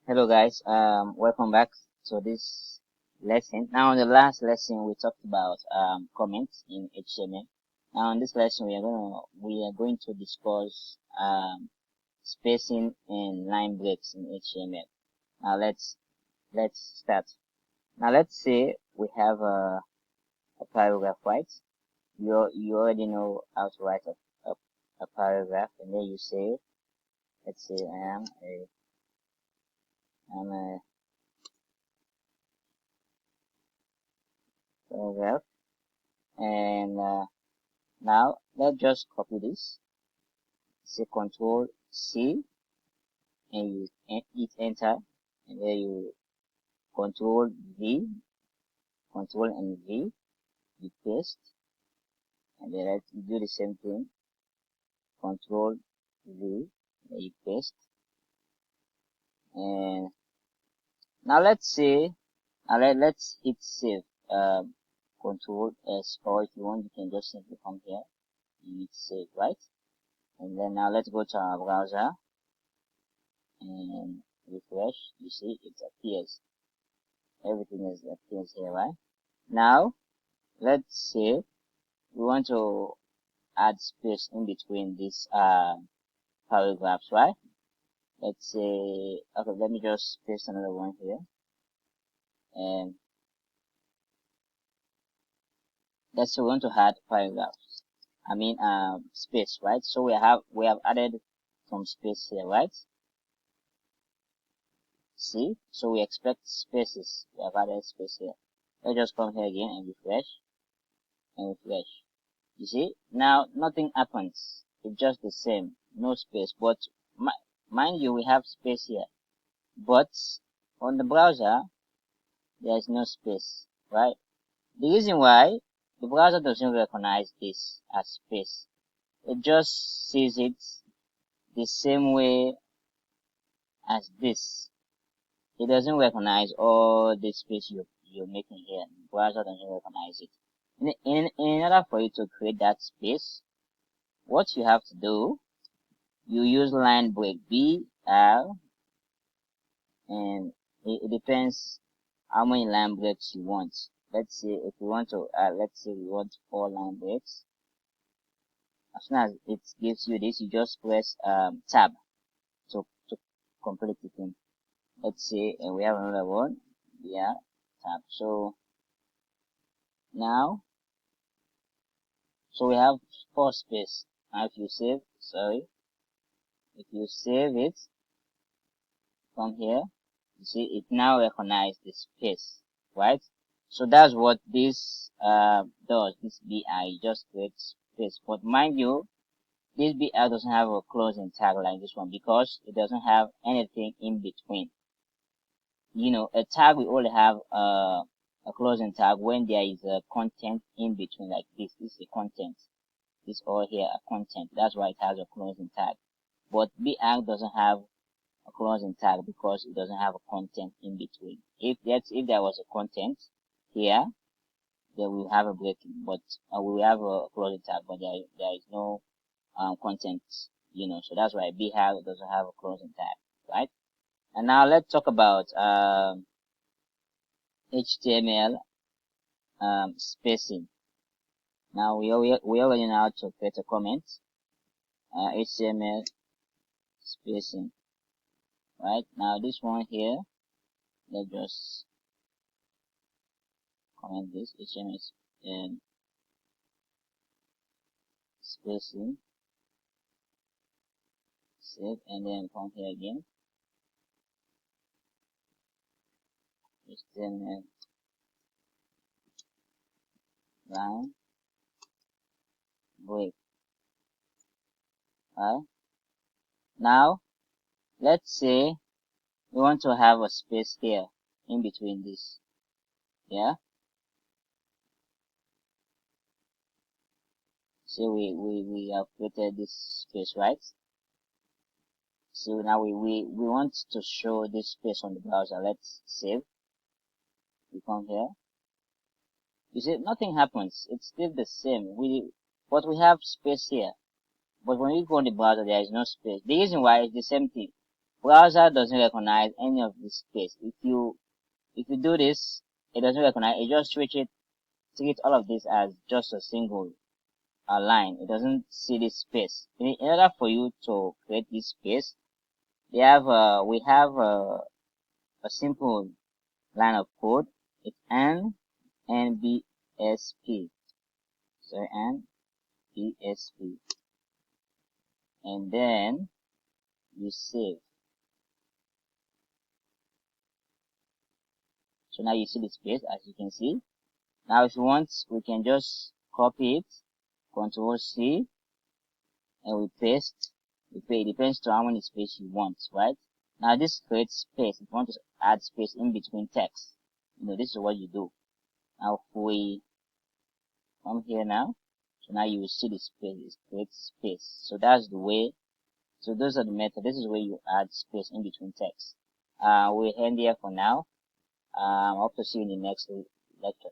Hello guys, welcome back to this lesson. Now in the last lesson we talked about comments in HTML. Now in this lesson we are going to discuss spacing and line breaks in HTML. Now let's start. Now let's say we have a paragraph, right? You already know how to write a paragraph, and then you say, let's say I'm a paragraph, and now let's just copy this. Say Control C and you hit enter, and then you Control V, Control and V, you paste, and then let's do the same thing. Control V, and you paste, and now let's say let's hit save. Control S, or if you want you can just simply come here, you hit save, right? And then now let's go to our browser and refresh. You see it appears, everything appears here, right? Now let's say we want to add space in between these paragraphs, right? Let's say, okay, let me just paste another one here, and let's say we want to add paragraphs, space, right? So we have added some space here, right? See, so we expect spaces. We have added space here. Let's just come here again and refresh and refresh. You see, now nothing happens. It's just the same, no space. But mind you, we have space here. But on the browser, there is no space, right? The reason why, the browser doesn't recognize this as space. It just sees it the same way as this. It doesn't recognize all the space you're making here. The browser doesn't recognize it. In order for you to create that space, what you have to do, you use line break BR, and it depends how many line breaks you want. Let's say if you want to let's say we want 4 line breaks. As soon as it gives you this, you just press tab to complete the thing. Let's say and we have another one, yeah, tab. So now we have 4 space. Now if you save it from here, you see it now recognize the space, right? So that's what this does. This BI just creates space. But mind you, this BI doesn't have a closing tag like this one because it doesn't have anything in between. You know, a tag will only have a closing tag when there is a content in between, like this. This is a content. This all here are content. That's why it has a closing tag. But BI doesn't have a closing tag because it doesn't have a content in between. If there was a content here, then we have a break, but we will have a closing tag, but there is no content, you know. So that's why BHAG doesn't have a closing tag, right? And now let's talk about HTML spacing. Now we already know how to create a comment. HTML spacing, right? Now this one here, let's just comment this HTML spacing, save, and then come here again. HTML line break. Right? Now let's say we want to have a space here in between this. Yeah. So we have created this space, right? So now we want to show this space on the browser. Let's save. We come here. You see, nothing happens. It's still the same. But we have space here. But when we go on the browser, there is no space. The reason why is the same thing. Browser doesn't recognize any of this space. If you do this, it doesn't recognize. It just treat all of this as just a single line. It doesn't see this space. In order for you to create this space, we have a simple line of code. It's nbsp. So nbsp, and then you save. So now you see the space, as you can see. Now if you want, we can just copy it, Control C, and we paste. It depends to how many space you want, right? Now this creates space. If you want to add space in between text, this is what you do. Now if we come here now, so now you will see the space. It creates space. So that's the way. So those are the methods. This is where you add space in between text. We'll end here for now. I hope to see you in the next lecture.